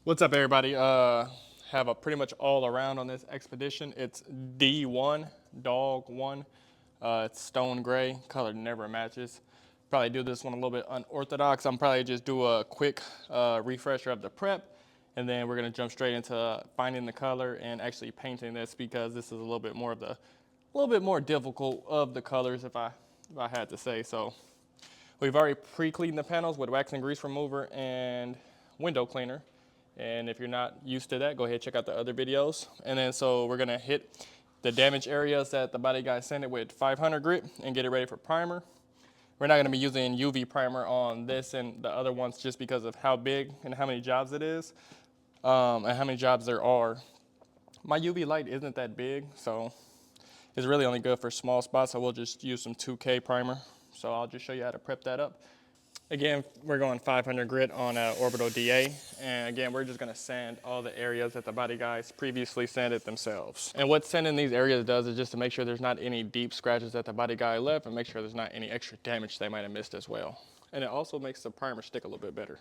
What's up, everybody? Have a pretty much all around on this expedition. It's D1, Dog 1. It's stone gray, color never matches. Probably do this one a little bit unorthodox. I'm probably just do a quick refresher of the prep, and then we're gonna jump straight into finding the color and actually painting this, because this is a little bit more difficult of the colors, if I had to say so. We've already pre-cleaned the panels with wax and grease remover and window cleaner. And if you're not used to that, go ahead and check out the other videos. And then so we're gonna hit the damage areas that the body guy sent it with 500 grit and get it ready for primer. We're not gonna be using UV primer on this and the other ones just because of how big and how many jobs it is, and how many jobs there are. My UV light isn't that big, so it's really only good for small spots, so we'll just use some 2K primer. So I'll just show you how to prep that up. Again, we're going 500 grit on orbital DA, and again, we're just gonna sand all the areas that the body guys previously sanded themselves. And what sanding these areas does is just to make sure there's not any deep scratches that the body guy left, and make sure there's not any extra damage they might have missed as well. And it also makes the primer stick a little bit better.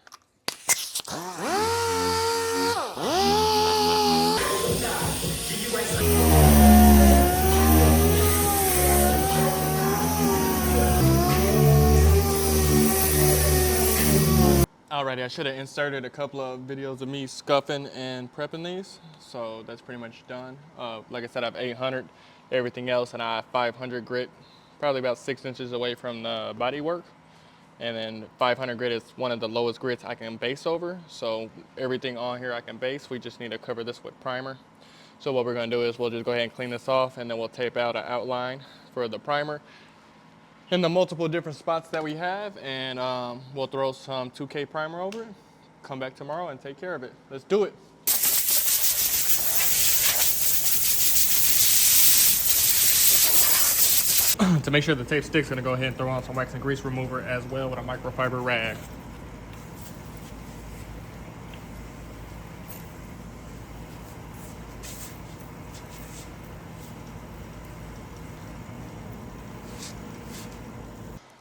Alrighty, I should have inserted a couple of videos of me scuffing and prepping these, so that's pretty much done. Like I said, I have 800, everything else, and I have 500 grit, probably about 6 inches away from the body work. And then 500 grit is one of the lowest grits I can base over, so everything on here I can base. We just need to cover this with primer. So what we're gonna do is we'll just go ahead and clean this off, and then we'll tape out an outline for the primer in the multiple different spots that we have, and we'll throw some 2K primer over it, come back tomorrow and take care of it. Let's do it. To make sure the tape sticks, gonna go ahead and throw on some wax and grease remover as well with a microfiber rag.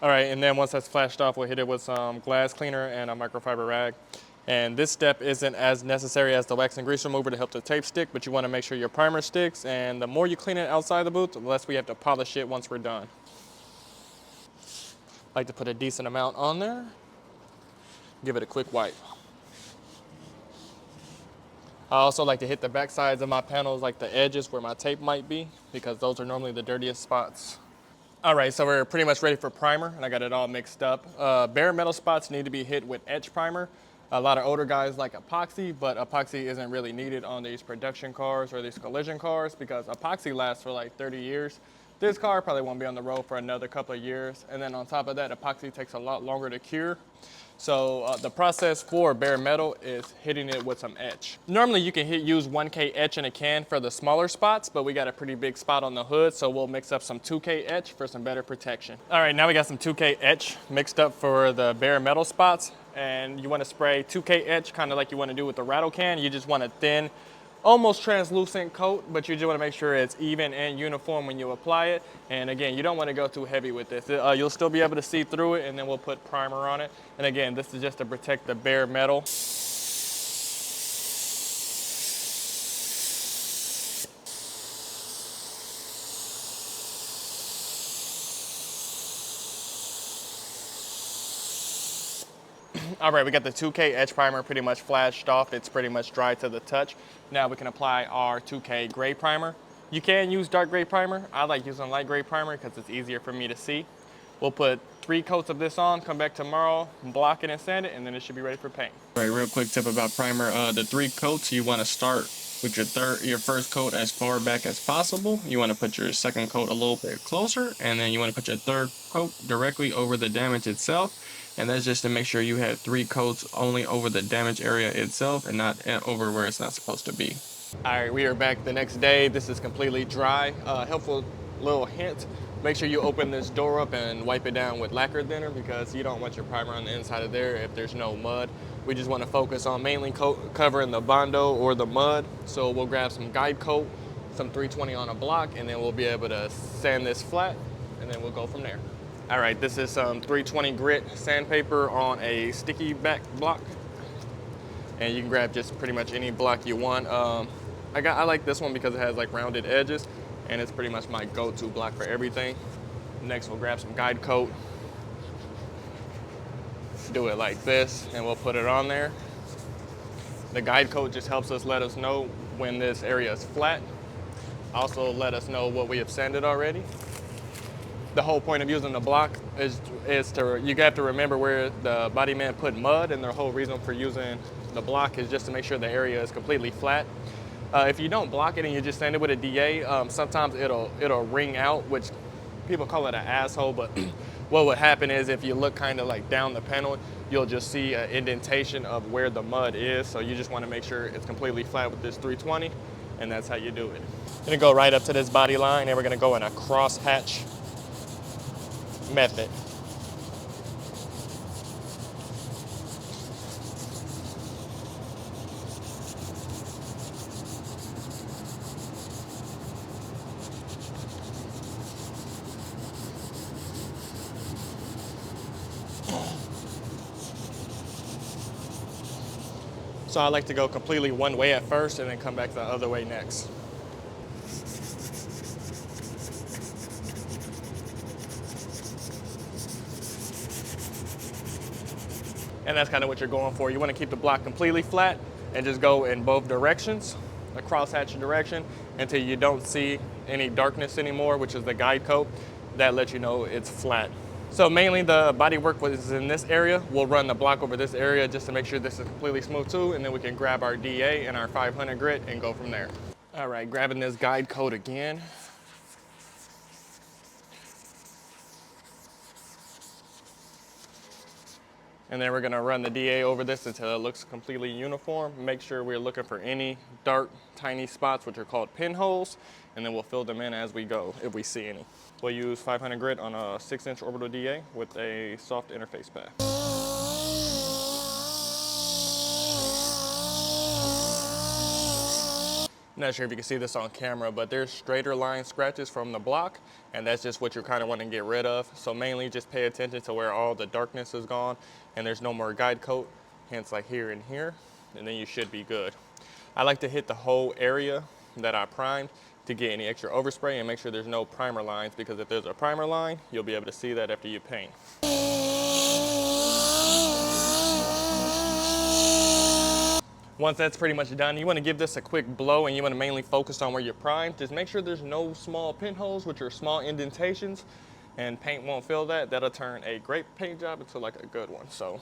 All right, and then once that's flashed off, we'll hit it with some glass cleaner and a microfiber rag. And this step isn't as necessary as the wax and grease remover to help the tape stick, but you wanna make sure your primer sticks, and the more you clean it outside the booth, the less we have to polish it once we're done. I like to put a decent amount on there. Give it a quick wipe. I also like to hit the back sides of my panels, like the edges where my tape might be, because those are normally the dirtiest spots. All right, so we're pretty much ready for primer, and I got it all mixed up. Bare metal spots need to be hit with etch primer. A lot of older guys like epoxy, but epoxy isn't really needed on these production cars or these collision cars, because epoxy lasts for like 30 years. This car probably won't be on the road for another couple of years. And then on top of that, epoxy takes a lot longer to cure. So the process for bare metal is hitting it with some etch. Normally you can use 1K etch in a can for the smaller spots, but we got a pretty big spot on the hood, so we'll mix up some 2K etch for some better protection. All right, now we got some 2K etch mixed up for the bare metal spots, and you wanna spray 2K etch kind of like you wanna do with the rattle can. You just want a thin, almost translucent coat, but you just want to make sure it's even and uniform when you apply it. And again, you don't want to go too heavy with this. You'll still be able to see through it, and then we'll put primer on it. And again, this is just to protect the bare metal. All right, we got the 2K etch primer pretty much flashed off. It's pretty much dry to the touch. Now we can apply our 2K gray primer. You can use dark gray primer. I like using light gray primer because it's easier for me to see. We'll put 3 coats of this on, come back tomorrow, block it and sand it, and then it should be ready for paint. All right, real quick tip about primer. The 3 coats, you want to start with your first coat as far back as possible. You want to put your second coat a little bit closer, and then you want to put your third coat directly over the damage itself. And that's just to make sure you have 3 coats only over the damage area itself and not over where it's not supposed to be. All right, we are back the next day. This is completely dry. Helpful little hint, make sure you open this door up and wipe it down with lacquer thinner, because you don't want your primer on the inside of there if there's no mud. We just want to focus on mainly covering the Bondo or the mud. So we'll grab some guide coat, some 320 on a block, and then we'll be able to sand this flat, and then we'll go from there. All right, this is some 320 grit sandpaper on a sticky back block. and you can grab just pretty much any block you want. I like this one because it has like rounded edges, and it's pretty much my go-to block for everything. Next, we'll grab some guide coat, do it like this, and we'll put it on there. The guide coat just helps us let us know when this area is flat. Also let us know what we have sanded already. The whole point of using the block is you have to remember where the body man put mud, and the whole reason for using the block is just to make sure the area is completely flat. If you don't block it and you just sand it with a DA, sometimes it'll ring out, which people call it an asshole, but what would happen is if you look kind of like down the panel, you'll just see an indentation of where the mud is. So you just want to make sure it's completely flat with this 320, and that's how you do it. Gonna go right up to this body line, and we're gonna go in a cross hatch method. So I like to go completely one way at first and then come back the other way next. And that's kind of what you're going for. You want to keep the block completely flat and just go in both directions, the crosshatch direction, until you don't see any darkness anymore, which is the guide coat. That lets you know it's flat. So mainly the body work was in this area. We'll run the block over this area just to make sure this is completely smooth too, and then we can grab our DA and our 500 grit and go from there. All right, grabbing this guide coat again. And then we're gonna run the DA over this until it looks completely uniform. Make sure we're looking for any dark, tiny spots, which are called pinholes, and then we'll fill them in as we go if we see any. We'll use 500 grit on a 6-inch orbital DA with a soft interface pad. Not sure if you can see this on camera, but there's straighter line scratches from the block, and that's just what you're kind of wanting to get rid of. So mainly just pay attention to where all the darkness is gone and there's no more guide coat, hence like here and here, and then you should be good. I like to hit the whole area that I primed to get any extra overspray and make sure there's no primer lines, because if there's a primer line, you'll be able to see that after you paint. Once that's pretty much done, you want to give this a quick blow, and you want to mainly focus on where you're primed. Just make sure there's no small pinholes, which are small indentations, and paint won't fill that. That'll turn a great paint job into like a good one. So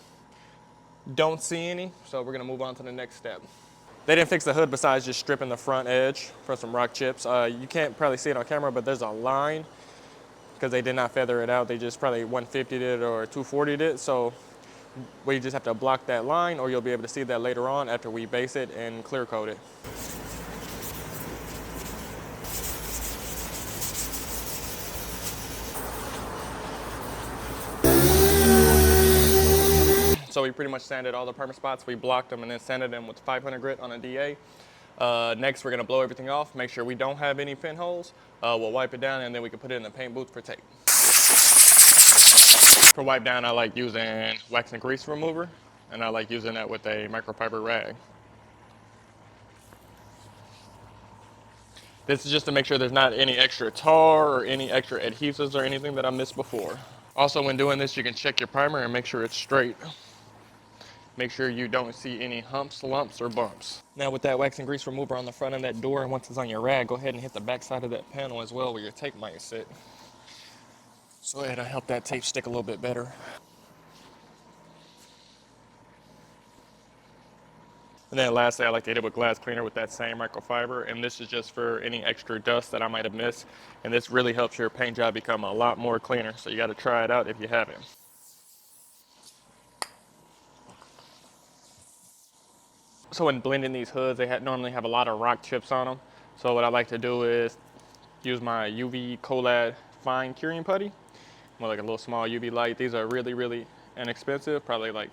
don't see any, so we're gonna move on to the next step. They didn't fix the hood besides just stripping the front edge for some rock chips. You can't probably see it on camera, but there's a line because they did not feather it out. They just probably 150'd it or 240'd it. So we just have to block that line, or you'll be able to see that later on after we base it and clear coat it. So we pretty much sanded all the primer spots. We blocked them and then sanded them with 500 grit on a DA. Next, we're gonna blow everything off, make sure we don't have any pinholes. We'll wipe it down, and then we can put it in the paint booth for tape. For wipe down, I like using wax and grease remover, and I like using that with a microfiber rag. This is just to make sure there's not any extra tar or any extra adhesives or anything that I missed before. Also, when doing this, you can check your primer and make sure it's straight. Make sure you don't see any humps, lumps, or bumps. Now with that wax and grease remover on the front of that door, and once it's on your rag, go ahead and hit the back side of that panel as well where your tape might sit. So it'll help that tape stick a little bit better. And then lastly, I like to hit it with glass cleaner with that same microfiber, and this is just for any extra dust that I might have missed. And this really helps your paint job become a lot more cleaner, so you gotta try it out if you haven't. So when blending these hoods, they normally have a lot of rock chips on them. So what I like to do is use my UV Colad fine curing putty, with like a little small UV light. These are really, really inexpensive. Probably like,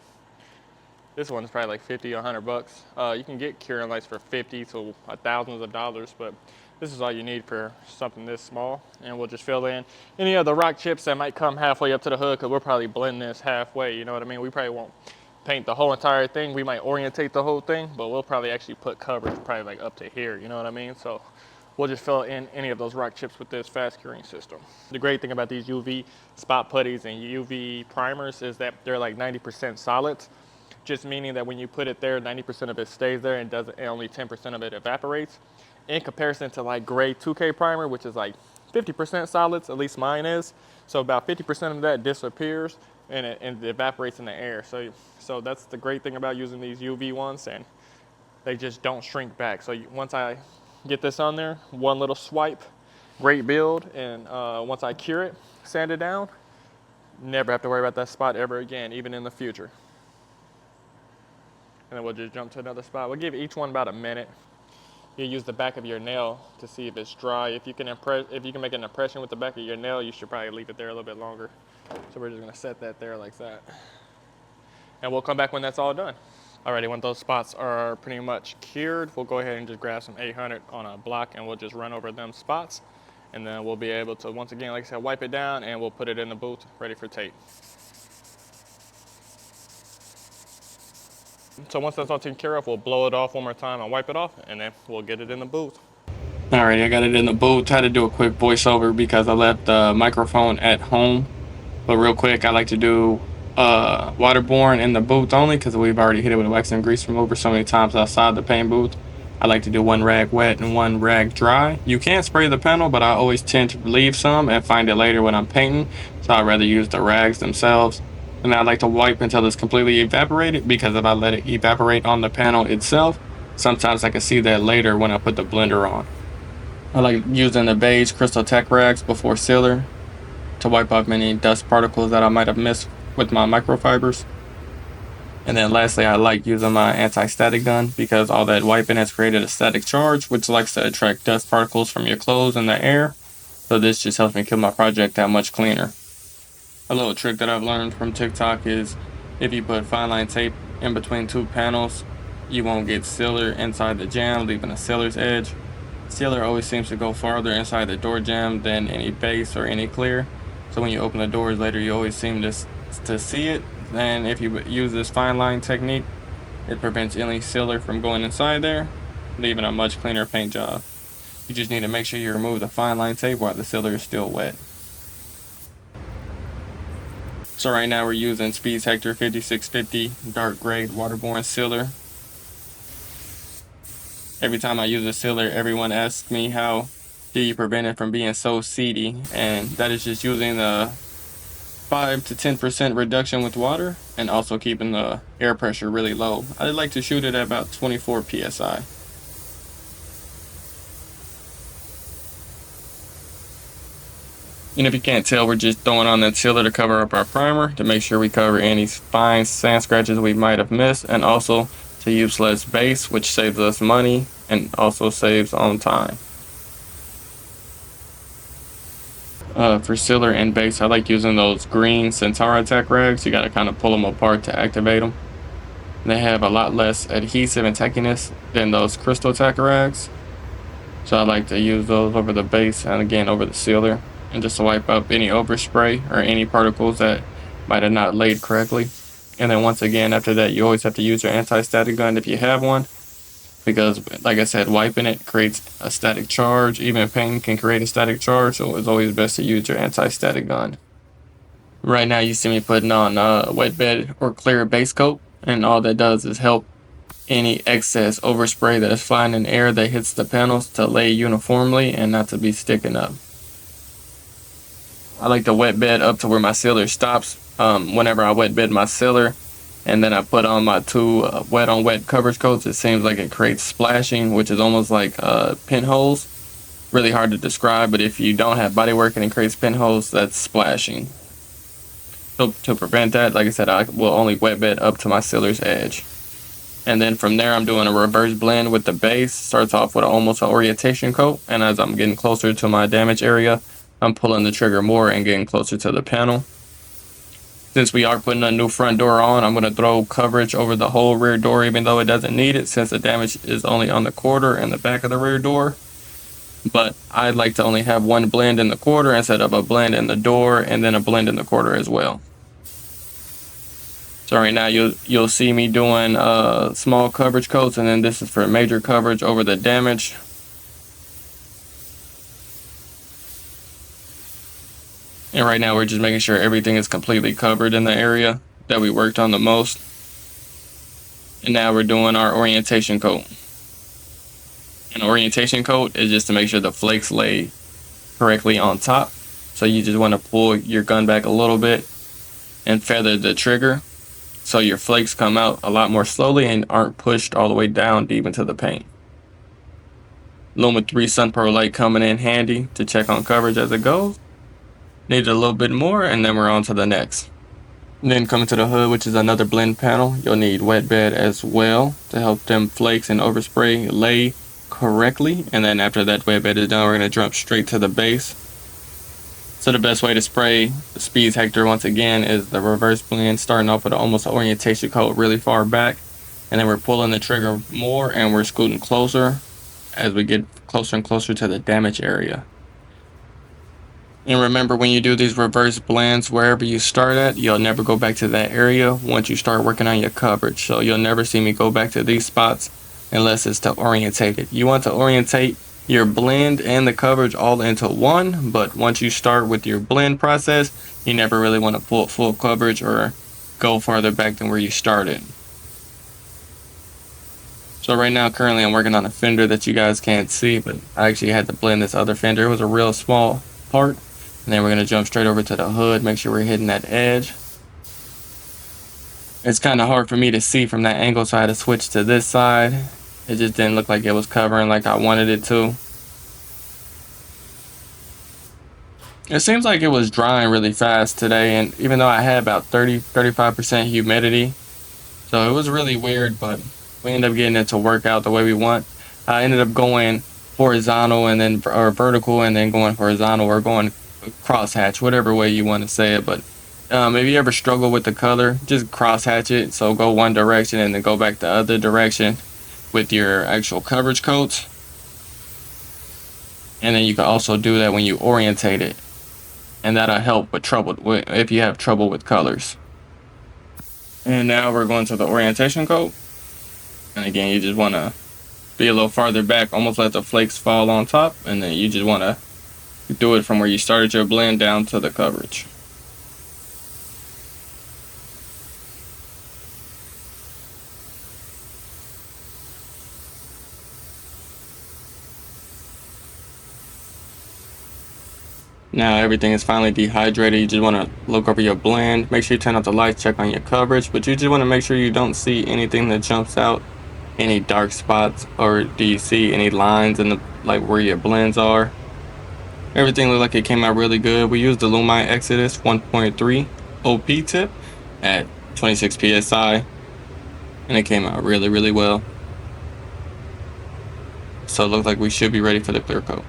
this one's probably like 50 or 100 bucks. You can get curing lights for 50 to thousands of dollars, but this is all you need for something this small. And we'll just fill in any of the rock chips that might come halfway up to the hood, because we'll probably blend this halfway, you know what I mean? We probably won't paint the whole entire thing. We might orientate the whole thing, but we'll probably actually put coverage probably like up to here, you know what I mean? So we'll just fill in any of those rock chips with this fast curing system. The great thing about these UV spot putties and UV primers is that they're like 90% solids, just meaning that when you put it there, 90% of it stays there and doesn't, and only 10% of it evaporates. In comparison to like gray 2K primer, which is like 50% solids, at least mine is. So about 50% of that disappears and it evaporates in the air. So that's the great thing about using these UV ones, and they just don't shrink back. So once I get this on there, one little swipe, great build, and once I cure it, sand it down, never have to worry about that spot ever again, even in the future. And then we'll just jump to another spot. We'll give each one about a minute. You use the back of your nail to see if it's dry. If you can make an impression with the back of your nail, you should probably leave it there a little bit longer. So we're just gonna set that there like that. And we'll come back when that's all done. Alrighty, when those spots are pretty much cured, we'll go ahead and just grab some 800 on a block and we'll just run over them spots. And then we'll be able to, once again, like I said, wipe it down and we'll put it in the booth ready for tape. So once that's all taken care of, we'll blow it off one more time and wipe it off, and then we'll get it in the booth. Alrighty, I got it in the booth. Had to do a quick voiceover because I left the microphone at home. But real quick, I like to do waterborne in the booth only because we've already hit it with wax and grease remover so many times outside the paint booth. I like to do one rag wet and one rag dry. You can spray the panel, but I always tend to leave some and find it later when I'm painting. So I'd rather use the rags themselves. And I like to wipe until it's completely evaporated, because if I let it evaporate on the panel itself, sometimes I can see that later when I put the blender on. I like using the beige crystal tech rags before sealer to wipe off any dust particles that I might have missed with my microfibers. And then lastly, I like using my anti-static gun because all that wiping has created a static charge, which likes to attract dust particles from your clothes and the air. So this just helps me keep my project that much cleaner. A little trick that I've learned from TikTok is if you put fine line tape in between two panels, you won't get sealer inside the jamb, leaving a sealer's edge. Sealer always seems to go farther inside the door jamb than any base or any clear. So when you open the doors later, you always seem to see it. And if you use this fine line technique, it prevents any sealer from going inside there, leaving a much cleaner paint job. You just need to make sure you remove the fine line tape while the sealer is still wet. So right now we're using Spies Hector 5650 dark grade waterborne sealer. Every time I use a sealer, everyone asks me how do you prevent it from being so seedy, and that is just using the 5 to 10% reduction with water and also keeping the air pressure really low. I like to shoot it at about 24 psi. And if you can't tell, we're just throwing on that sealer to cover up our primer to make sure we cover any fine sand scratches we might have missed, and also to use less base, which saves us money and also saves on time. For sealer and base, I like using those green Centaur tech rags. You gotta kind of pull them apart to activate them. They have a lot less adhesive and tackiness than those crystal tech rags. So I like to use those over the base and again over the sealer, and just to wipe up any overspray or any particles that might have not laid correctly. And then once again, after that, you always have to use your anti-static gun if you have one, because like I said, wiping it creates a static charge. Even paint can create a static charge, so it's always best to use your anti-static gun. Right now you see me putting on a wet bed or clear base coat, and all that does is help any excess overspray that is flying in the air that hits the panels to lay uniformly and not to be sticking up. I like to wet bed up to where my sealer stops. Whenever I wet bed my sealer and then I put on my two wet on wet coverage coats, it seems like it creates splashing, which is almost like pinholes. Really hard to describe, but if you don't have bodywork and it creates pinholes, that's splashing. So to prevent that, like I said, I will only wet bed up to my sealer's edge. And then from there, I'm doing a reverse blend with the base. Starts off with almost an orientation coat, and as I'm getting closer to my damage area, I'm pulling the trigger more and getting closer to the panel. Since we are putting a new front door on, I'm going to throw coverage over the whole rear door, even though it doesn't need it, since the damage is only on the quarter and the back of the rear door. But I'd like to only have one blend in the quarter instead of a blend in the door and then a blend in the quarter as well. So right now you'll see me doing small coverage coats, and then this is for major coverage over the damage. And right now we're just making sure everything is completely covered in the area that we worked on the most. And now we're doing our orientation coat. An orientation coat is just to make sure the flakes lay correctly on top. So you just want to pull your gun back a little bit and feather the trigger so your flakes come out a lot more slowly and aren't pushed all the way down deep into the paint. Luma 3 Sun Pro light coming in handy to check on coverage as it goes. Need a little bit more, and then we're on to the next. And then coming to the hood, which is another blend panel, you'll need wet bed as well to help them flakes and overspray lay correctly. And then after that wet bed is done, we're going to jump straight to the base. So the best way to spray the Spies Hector once again is the reverse blend, starting off with almost an orientation coat really far back, and then we're pulling the trigger more and we're scooting closer as we get closer and closer to the damage area. And remember, when you do these reverse blends, wherever you start at, you'll never go back to that area once you start working on your coverage. So you'll never see me go back to these spots unless it's to orientate it. You want to orientate your blend and the coverage all into one, but once you start with your blend process, you never really want to pull full coverage or go farther back than where you started. So right now, currently I'm working on a fender that you guys can't see, but I actually had to blend this other fender. It was a real small part. And then we're going to jump straight over to the hood, make sure we're hitting that edge. It's kind of hard for me to see from that angle, so I had to switch to this side. It just didn't look like it was covering like I wanted it to. It seems like it was drying really fast today, and even though I had about 30-35% humidity, so it was really weird, but we ended up getting it to work out the way we want. I ended up going horizontal and then or vertical and then going horizontal or going crosshatch, whatever way you want to say it. But if you ever struggle with the color, just crosshatch it. So go one direction and then go back the other direction with your actual coverage coats. And then you can also do that when you orientate it, and that'll help with trouble if you have trouble with colors. And now we're going to the orientation coat. And again, you just want to be a little farther back, almost let the flakes fall on top, and then you just want to do it from where you started your blend down to the coverage. Now everything is finally dehydrated. You just want to look over your blend, make sure you turn off the lights, check on your coverage, but you just want to make sure you don't see anything that jumps out, any dark spots, or do you see any lines in the like where your blends are. Everything looked like it came out really good. We used the lumaiii Exodus 1.3 OP tip at 26 psi, and it came out really well. So it looks like we should be ready for the clear coat.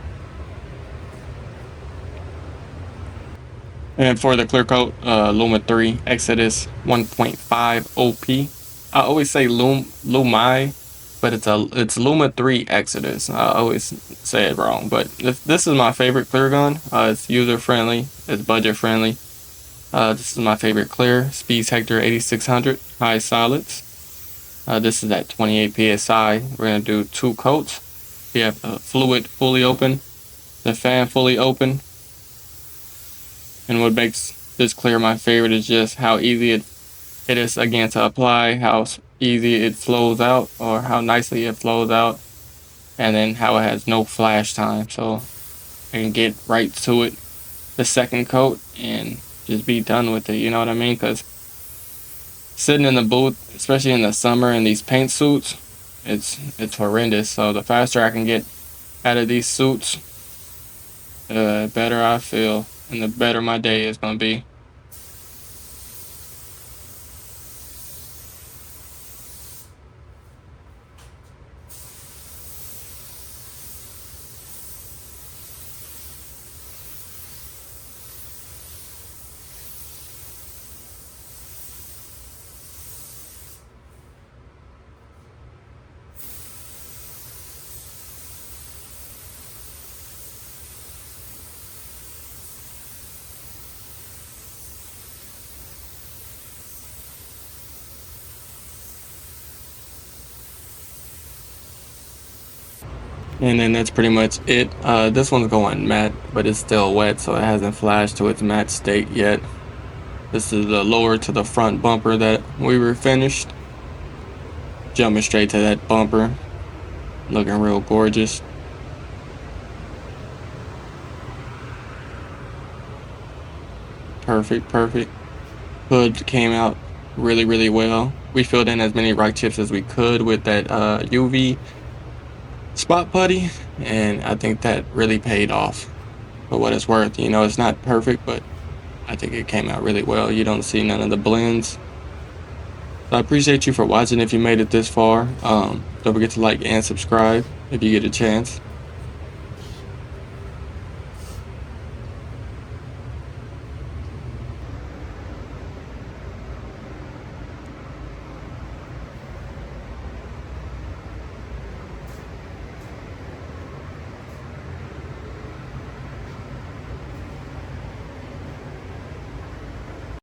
And for the clear coat, Luma 3 Exodus 1.5 OP. I always say lumaiii, but it's Luma 3 Exodus. I always say it wrong, but this is my favorite clear gun. It's user friendly, it's budget friendly. This is my favorite clear, Spies Hector 8600 high solids. This is at 28 psi. We're gonna do 2 coats. We have the fluid fully open, the fan fully open. And what makes this clear my favorite is just how easy it is again to apply, how easy it flows out, or how nicely it flows out, and then how it has no flash time. So I can get right to it, the second coat, and just be done with it, you know what I mean? Because sitting in the booth, especially in the summer in these paint suits, it's horrendous. So the faster I can get out of these suits, the better I feel, and the better my day is going to be. And then that's pretty much it. This one's going matte, but it's still wet, so it hasn't flashed to its matte state yet. This is the lower to the front bumper that we were finished. Jumping straight to that bumper. Looking real gorgeous. Perfect. Hood came out really well. We filled in as many rock chips as we could with that UV spot putty, and I think that really paid off for what it's worth. You know, it's not perfect, but I think it came out really well. You don't see none of the blends. So I appreciate you for watching if you made it this far. Don't forget to like and subscribe if you get a chance.